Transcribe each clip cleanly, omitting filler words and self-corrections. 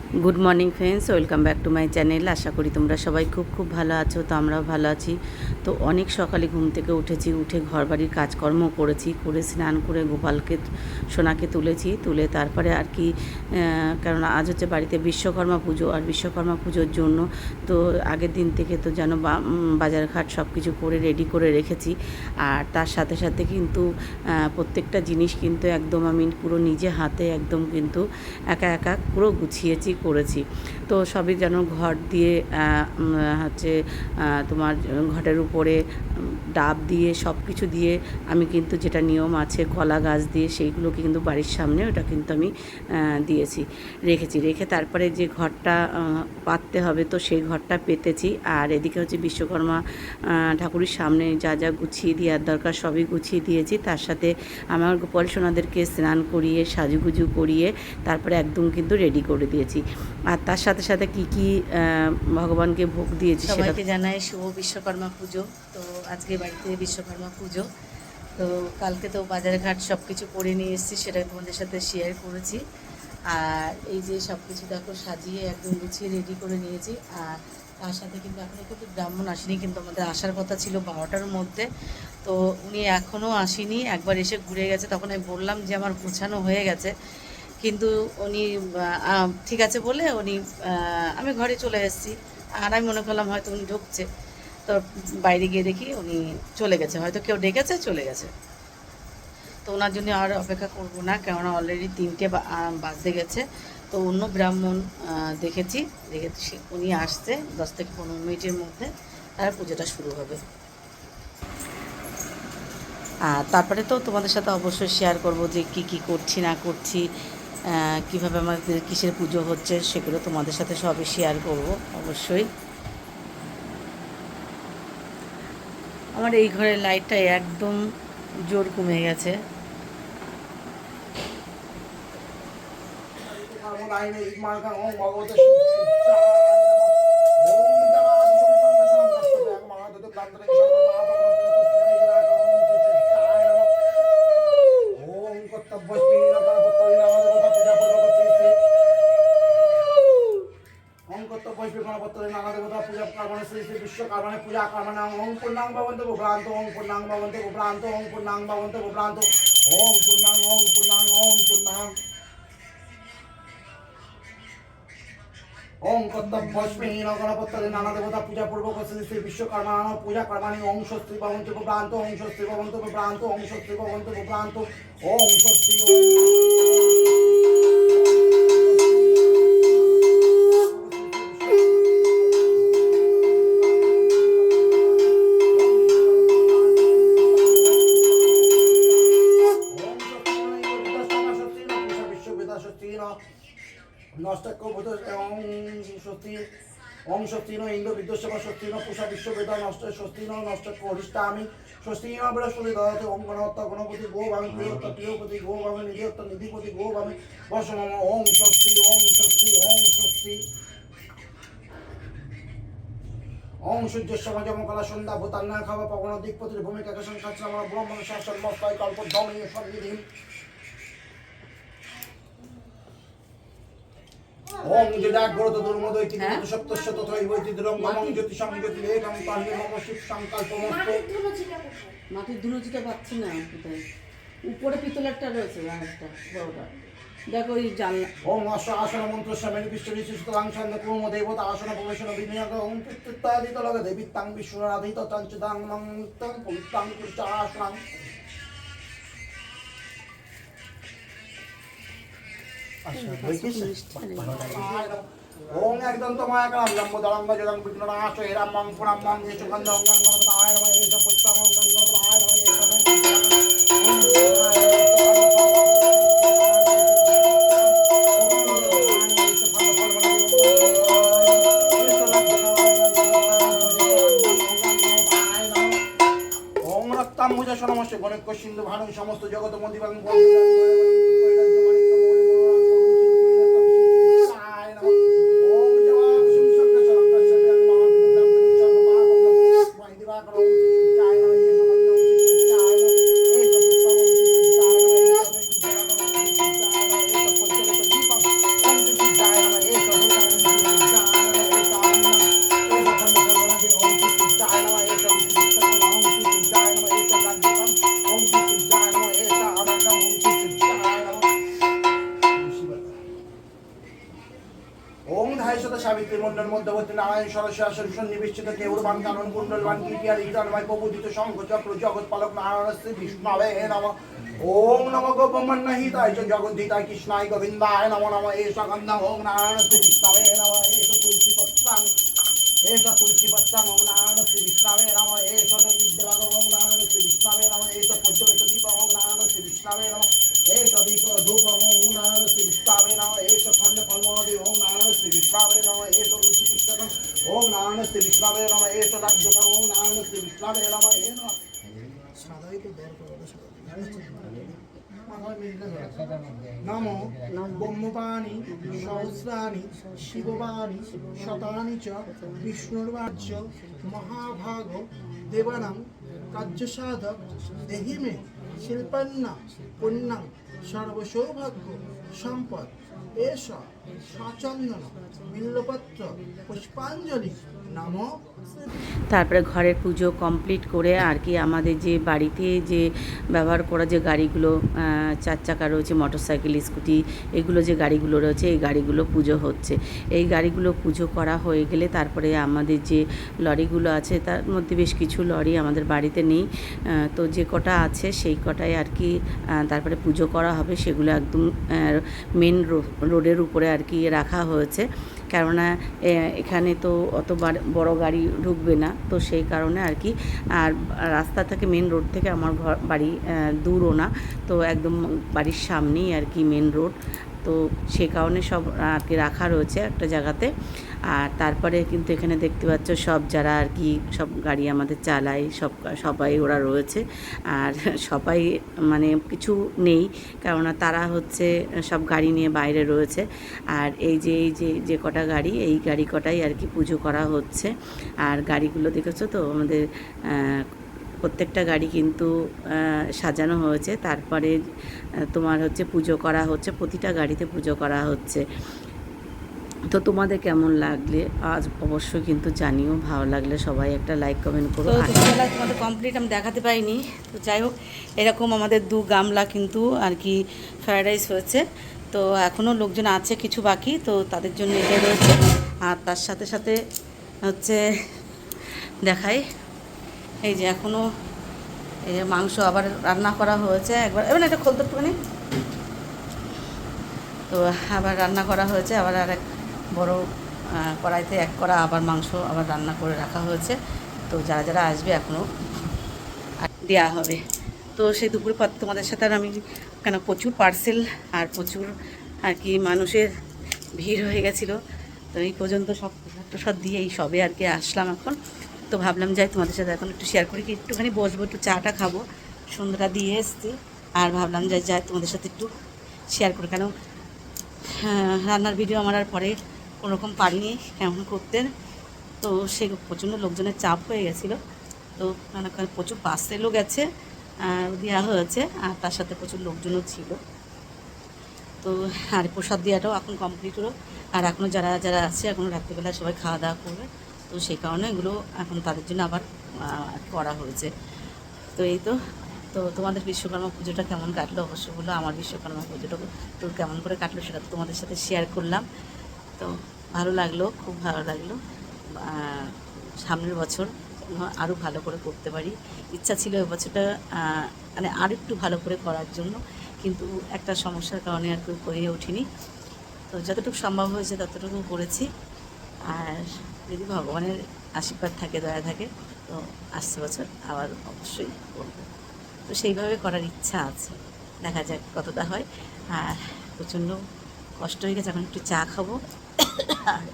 Good morning friends, welcome back to my channel. আশা করি তোমরা সবাই খুব খুব ভালো আছো। তো আমরাও ভালো আছি। তো অনেক সকালে ঘুম থেকে উঠেছি, উঠে ঘরবাড়ির কাজকর্ম করেছি, করে স্নান করে গোপালকে সোনাকে তুলে তারপরে আর কি, কারণ আজ হচ্ছে বাড়িতে বিশ্বকর্মা পুজো, আর বিশ্বকর্মা পুজোর জন্য তো আগের দিন থেকে তো যেন বাজারঘাট সব কিছু করে রেডি করে রেখেছি। আর তার সাথে সাথে কিন্তু প্রত্যেকটা জিনিস কিন্তু একদম আমি পুরো নিজে হাতে একদম কিন্তু একা একা পুরো গুছিয়েছি, করেছি। তো সবই যেন ঘর দিয়ে হচ্ছে তোমার ঘটের উপরে ডাব দিয়ে সব কিছু দিয়ে আমি কিন্তু যেটা নিয়ম আছে কলা গাছ দিয়ে সেইগুলোকে কিন্তু বাড়ির সামনে ওটা কিন্তু আমি রেখে তারপরে যে ঘরটা পাততে হবে তো সেই ঘরটা পেতেছি। আর এদিকে হচ্ছে বিশ্বকর্মা ঠাকুরের সামনে যা যা গুছিয়ে দেওয়ার দরকার সবই গুছিয়ে দিয়েছি। তার সাথে আমার গোপাল সোনাদেরকে স্নান করিয়ে সাজুগুজু করিয়ে তারপরে একদম কিন্তু রেডি করে দিয়েছি। আর তার সাথে সাথে কি কি ভগবানকে ভোগ দিয়েছি সবাইকে জানাই শুভ বিশ্বকর্মা পুজো। তো আজকে বাড়িতে বিশ্বকর্মা পুজো, তো কালকে তো বাজারঘাট সব কিছু করে নিয়ে এসেছি, সেটা তোমাদের সাথে শেয়ার করেছি। আর এই যে সব কিছু দেখো সাজিয়ে একদম গুছিয়ে রেডি করে নিয়েছি। আর তার সাথে কিন্তু এখনও কিন্তু ব্রাহ্মণ আসেনি, কিন্তু আমাদের আসার কথা ছিল 12টার মধ্যে। তো উনি এখনও আসেনি, একবার এসে ঘুরে গেছে। তখন আমি বললাম যে আমার গোছানো হয়ে গেছে, কিন্তু উনি ঠিক আছে বলে উনি আমি ঘরে চলে এসেছি। আর আমি মনে করলাম হয়তো উনি ঢুকছে, তো বাইরে গিয়ে দেখি উনি চলে গেছে, হয়তো কেউ ডেকেছে চলে গেছে। তো ওনার জন্য আর অপেক্ষা করব না, কেননা অলরেডি 3টে বাজতে গেছে। তো অন্য ব্রাহ্মণ দেখেছি উনি আসছে 10 থেকে 15 মিনিটের মধ্যে, তার পুজোটা শুরু হবে। আর তারপরে তো তোমাদের সাথে অবশ্যই শেয়ার করব যে কি করছি না করছি, কীভাবে আমাদের কিসের পুজো হচ্ছে সেগুলো তোমাদের সাথে সবই শেয়ার করব অবশ্যই। আমার এই ঘরের লাইটটা একদম জোর কমে গেছে। নানা দেবতা পূজা কার্মণে শ্রী শ্রী বিশ্বকর্মণে পূজা কার্মণে ওং পূর্ণাং ভবন্তু ভ্রান্ত ওং পূর্ণাং ভবন্তু ভ্রান্ত ওং পূর্ণাং ভবন্তু ভ্রান্ত ওং পূর্ণাং ওং পূর্ণাং ওং পূর্ণাং ওং কর্তব্যস্মী গণপত্যরে নানা দেবতা পূজা পূর্বক শ্রী শ্রী বিশ্বকর্মা পূজা কর্মাণি ওং স্বস্তি ভবন্তু ভ্রান্ত ওং স্বস্তি ভবন্তু ভ্রান্ত ওং স্বস্তি ভবন্তু ভ্রান্ত ওং স্বস্তি ওং স্বস্তিন ইন্দ্র বিদ্যুৎসভা স্বস্তিন পুষা বিশ্ববেদা নষ্ট স্বস্তিন নষ্ট করিষ্টামি স্বস্তিন বৃহস্পতি দদাতে ওং গণহত্তা গণপতি গো ভামি প্রিয়ত্তা প্রিয়পতি গো ভামি নিধিহত্তা নিধিপতি গো ভামি বর্ষমম ওং স্বস্তি ওং স্বস্তি ওং স্বস্তি ওং সূর্য সমাজমকলা সন্ধ্যা ভূতান্না খাওয়া পবন দিকপতির ভূমিকা সংখ্যা ব্রহ্ম শাসন মস্তায় কল্প দমে সন্নিধি ওং জদাগ্রত দুর্মদয় তিনমদ সপ্তস্য তথৈবৈতি দুরঙ্গমং জ্যোতিষং জ্যোতিরেকং তান্নে মম শিব সংকল্পমস্তু। মাটির ধুনুচিটা পাচ্ছি না কোথায়, উপরে পিতলেরটা রয়েছে একটা বড়টা, দেখো ওই জানলা। ওং আসন মন্ত্র স্বামী বিশ্বরি সুতরাং ছন্দ কুর্ম দেবতা আসন প্রবেশন বিনিয়োগ ওং পিত্তাদিত লগ দেবিত্তাং বিশ্বরাধিত চঞ্চদাং মন্ত্রং পবিত্রাং কুষ্টাসনং। ওং একদম তোমায় কাম লম্বদলম্ব জলং বিঘ্ননাশ হেরামং পুরামং সুগন্ধ অঙ্গং গণপতায় নমঃ এষ পুষ্পং অঙ্গং গণপতায় নমঃ ওং রক্তাম্বুজ সমস্ত গণিক সিন্ধু ভানু সমস্ত জগৎ মন্দির ওম ধায়শত সাবিত্রী মণ্ডল মধ্যবর্তী নারায়ণ সরস্বী আসন সন্নিবেশিত কেউরবান কানন কুণ্ডলবান কীর্তিয়ার হিরণময় প্রবুদিত শঙ্খ চক্র জগৎপালক নারায়ণ শ্রী বিষ্ণবে নমঃ। ওম নমঃ গোপমন্নহিতায় চ জগদ্ধিতায় কৃষ্ণায় গোবিন্দায় নমো নমঃ। এষ গন্ধম ওম নারায়ণ শ্রী বিষ্ণবে নমঃ। এষ তুলসী পত্রাং ওম নারায়ণ শ্রী বিষ্ণবে নমঃ। এষ নৈবেদ্যরাগ ওম নারায়ণ শ্রী বিষ্ণবে নমঃ। এষ পঞ্চবেত দীপ ওম নারায়ণ শ্রী বিষ্ণবে নমঃ। এষ দীপ ধূপ ওম নারায়ণ শ্রী বিষ্ণবে নমঃ। এষ খণ্ড ফলমোদি ওম নারায়ণ শ্রী বিষ্ণবে নমঃ। এষ রুচি কৃষ্ণ ওম নারায়ণ শ্রী বিষ্ণবে নমঃ। এষ রাজ্যক ওম নারায়ণ শ্রী বিষ্ণবে নমঃ। এ নমঃ। নমো ব্রহ্মপাণি সহস্রাণি শিববাণি শতানি চ বিষ্ণুর্বাচ্য মহাভাগ দেবানাং কার্যসাধক দেহি মে শিল্পন্না পুণ্যং সর্বসৌভাগ্য সম্পদ এষ সচন্দন বিল্লপত্র পুষ্পাঞ্জলি নমো। তারপরে ঘরের পুজো কমপ্লিট করে আর কি আমাদের যে বাড়িতে যে ব্যবহার করা যে গাড়িগুলো 4 চাকা রয়েছে, মোটরসাইকেল, স্কুটি, এগুলো যে গাড়িগুলো রয়েছে এই গাড়িগুলো পুজো হচ্ছে। এই গাড়িগুলো পুজো করা হয়ে গেলে তারপরে আমাদের যে লরিগুলো আছে তার মধ্যে বেশ কিছু লরি আমাদের বাড়িতে নেই, তো যে কটা আছে সেই কটাই আর কি তারপরে পুজো করা হবে। সেগুলো একদম মেন রোডের উপরে আর কি রাখা হয়েছে, কেননা এখানে তো অত বড় গাড়ি ঢুকবে না, তো সেই কারণে আর কি। আর রাস্তা থেকে মেন রোড থেকে আমার বাড়ি দূরও না, তো একদম বাড়ির সামনেই আর কি মেন রোড, তো সে কারণে সব আর কি রাখা রয়েছে একটা জায়গাতে। আর তারপরে কিন্তু এখানে দেখতে পাচ্ছ সব যারা আর কি সব গাড়ি আমাদের চালায় সবাই ওরা রয়েছে। আর সবাই মানে কিছু নেই, কেননা তারা হচ্ছে সব গাড়ি নিয়ে বাইরে রয়েছে। আর এই যে কটা গাড়ি, এই গাড়ি কটাই আর কি পুজো করা হচ্ছে। আর গাড়িগুলো দেখেছো তো আমাদের প্রত্যেকটা গাড়ি কিন্তু সাজানো হয়েছে, তারপরে তোমার হচ্ছে পুজো করা হচ্ছে, প্রতিটা গাড়িতে পুজো করা হচ্ছে। তো তোমাদের কেমন লাগলে আজ অবশ্যই কিন্তু জানিও, ভালো লাগলে সবাই একটা লাইক কমেন্ট করো। তোমাদের কমপ্লিট আমি দেখাতে পাইনি, তো যাই হোক এরকম আমাদের 2 গামলা কিন্তু আর কি ফ্রায়েড রাইস হয়েছে। তো এখনও লোকজন আছে কিছু বাকি, তো তাদের জন্য এটা রয়েছে। আর তার সাথে সাথে হচ্ছে দেখাই, এই যে এখনও এই যে মাংস আবার রান্না করা হয়েছে একবার, এবার এটা খুলতে একটুখানি, তো আবার রান্না করা হয়েছে, আবার আর এক বড় কড়াইতে 1 কড়া আবার মাংস আবার রান্না করে রাখা হয়েছে। তো যারা যারা আসবে এখনও দেওয়া হবে। তো সেই দুপুর পর তোমাদের সাথে আর আমি কেন প্রচুর পার্সেল আর প্রচুর আর কি মানুষের ভিড় হয়ে গেছিলো, তো এই পর্যন্ত সব প্রসাদ দিয়ে এই সবে আর কি আসলাম এখন। তো ভাবলাম যাই তোমাদের সাথে এখন একটু শেয়ার করি, কি একটুখানি বসবো, একটু চাটা খাবো, সন্ধ্যাটা দিয়ে এসছি। আর ভাবলাম যাই তোমাদের সাথে একটু শেয়ার করি, কেন রান্নার ভিডিও আমার আর পরে কোনোরকম পারিনি কেমন করতে। তো সে প্রচণ্ড লোকজনের চাপ হয়ে গেছিলো, তো প্রচুর পার্সেলও গেছে দেওয়া হয়েছে, আর তার সাথে প্রচুর লোকজনও ছিল। তো আর প্রসাদ দেওয়াটাও এখন কমপ্লিট হলো। আর এখনও যারা যারা আছে এখনও রাত্রিবেলা সবাই খাওয়া দাওয়া করবে, তো সেই কারণে এগুলো এখন তাদের জন্য আবার করা হয়েছে। তো এই তো তোমাদের বিশ্বকর্মা পুজোটা কেমন কাটলো অবশ্যই বলো। আমার বিশ্বকর্মা পুজোটা তো কেমন করে কাটলো সেটা তো তোমাদের সাথে শেয়ার করলাম। তো ভালো লাগলো, খুব ভালো লাগলো। সামনের বছর আরও ভালো করে করতে পারি, ইচ্ছা ছিল এবছরটা মানে আর একটু ভালো করে করার জন্য, কিন্তু একটা সমস্যার কারণে আর কেউ হয়ে ওঠেনি। তো যতটুকু সম্ভব হয়েছে ততটুকু করেছি। আর যদি ভগবানের আশীর্বাদ থাকে, দয়া থাকে, তো আসছে বছর আবার অবশ্যই করবো। তো সেইভাবে করার ইচ্ছা আছে, দেখা যাক কতটা হয়। আর প্রচণ্ড কষ্ট হয়ে গেছে, এখন একটু চা খাবো।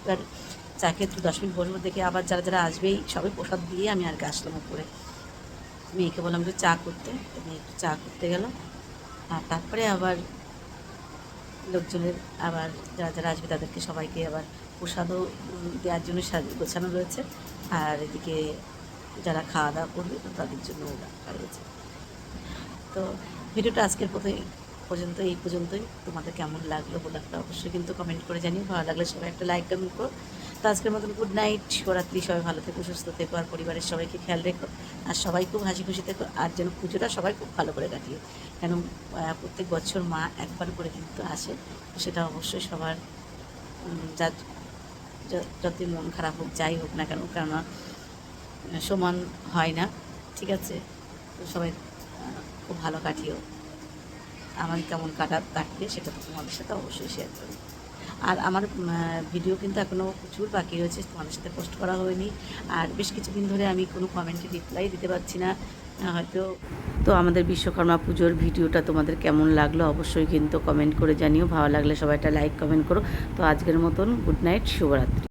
এবার চাকে একটু 10 মিনিট বসবো, দেখে আবার যারা যারা আসবেই সবাই প্রসাদ দিয়ে আমি আর কি আসলাম উপরে। মেয়েকে বললাম একটু চা করতে, মেয়ে একটু চা করতে গেল। আর তারপরে আবার লোকজনের আবার যারা যারা আসবে তাদেরকে সবাইকে আবার প্রসাদও দেওয়ার জন্য গোছানো রয়েছে। আর এদিকে যারা খাওয়া দাওয়া করবে তো তাদের জন্য রাখা রয়েছে। তো ভিডিওটা আজকের এই পর্যন্তই। তোমাদের কেমন লাগলো বলে একটা অবশ্যই কিন্তু কমেন্ট করে জানিও, ভালো লাগলে সবাই একটা লাইক কমেন্ট করো। তো আজকের মতন গুড নাইট, শিবরাত্রি, সবাই ভালো থেকো, সুস্থ থেকো, আর পরিবারের সবাইকে খেয়াল রেখো, আর সবাই খুব হাসি খুশি থেকো, আর যেন পুজোটা সবাই খুব ভালো করে কাটিয়ে, কেন প্রত্যেক বছর মা একবার করে কিন্তু আসে, সেটা অবশ্যই সবার যা যতই মন খারাপ হোক যাই হোক না কেন, কেননা সমান হয় না, ঠিক আছে? তো সবাই খুব ভালো কাটিও। আমার কেমন কাটবে সেটা তো তোমাদের সাথে অবশ্যই শেয়ার করি। আর আমার ভিডিও কিন্তু এখনও প্রচুর বাকি রয়েছে, তোমাদের সাথে পোস্ট করা হয়নি। আর বেশ কিছুদিন ধরে আমি কোনো কমেন্টে রিপ্লাই দিতে পারছি না হয়তো। তো আমাদের বিশ্বকর্মা পুজোর ভিডিওটা তোমাদের কেমন লাগলো অবশ্যই কিন্তু কমেন্ট করে জানিও। ভালো লাগলে সবাই একটা লাইক কমেন্ট করো। তো আজকের মতন গুড নাইট, শুভরাত্রি।